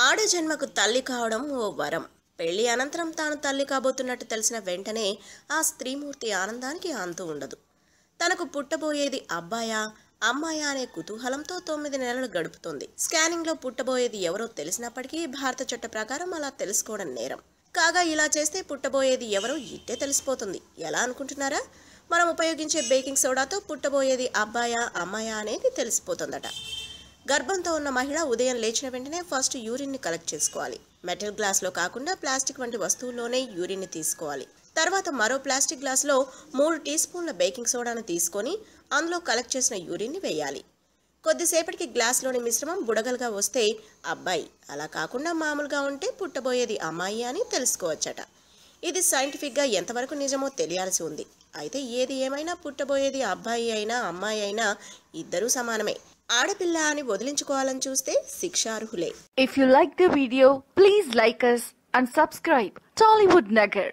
ఆడ జన్మకు తల్లి కావడం ఓ వరం. పెళ్లి అనంతరం తాను తల్లి కాబోతున్నట్టు తెలిసిన వెంటనే ఆ స్త్రీమూర్తి ఆనందానికి అంతు ఉండదు. తనకు పుట్టబోయేది అబ్బాయా అమ్మాయా అనే కుతూహలంతో 9 నెలలు గడుపుతోంది. స్కానింగ్లో పుట్టబోయేది ఎవరో తెలిసినప్పటికీ భారత చట్ట ప్రకారం అలా తెలుసుకోవడం నేరం. కాగా ఇలా చేస్తే పుట్టబోయేది ఎవరో ఇట్టే తెలిసిపోతుంది. ఎలా అనుకుంటున్నారా? మనం ఉపయోగించే బేకింగ్ సోడాతో పుట్టబోయేది అబ్బాయా అమ్మాయా అనేది తెలిసిపోతుందట. గర్భంతో ఉన్న మహిళ ఉదయం లేచిన వెంటనే ఫస్ట్ యూరిన్ని కలెక్ట్ చేసుకోవాలి. మెటల్ గ్లాస్లో కాకుండా ప్లాస్టిక్ వంటి వస్తువుల్లోనే యూరిన్ని తీసుకోవాలి. తర్వాత మరో ప్లాస్టిక్ గ్లాసులో 3 టీ స్పూన్ల బేకింగ్ సోడాను తీసుకొని అందులో కలెక్ట్ చేసిన యూరిన్ని వేయాలి. కొద్దిసేపటికి గ్లాసులోని మిశ్రమం బుడగలుగా వస్తే అబ్బాయి, అలా కాకుండా మామూలుగా ఉంటే పుట్టబోయేది అమ్మాయి అని తెలుసుకోవచ్చట. ఇది సైంటిఫిక్గా ఎంతవరకు నిజమో తెలియాల్సి ఉంది. అయితే ఏది ఏమైనా పుట్టబోయేది అబ్బాయి అయినా అమ్మాయి అయినా ఇద్దరూ సమానమే. ఆడపిల్ల అని వదిలించుకోవాలని చూస్తే శిక్షార్హులే. If you like the video, please like us and subscribe Tollywood Nagar.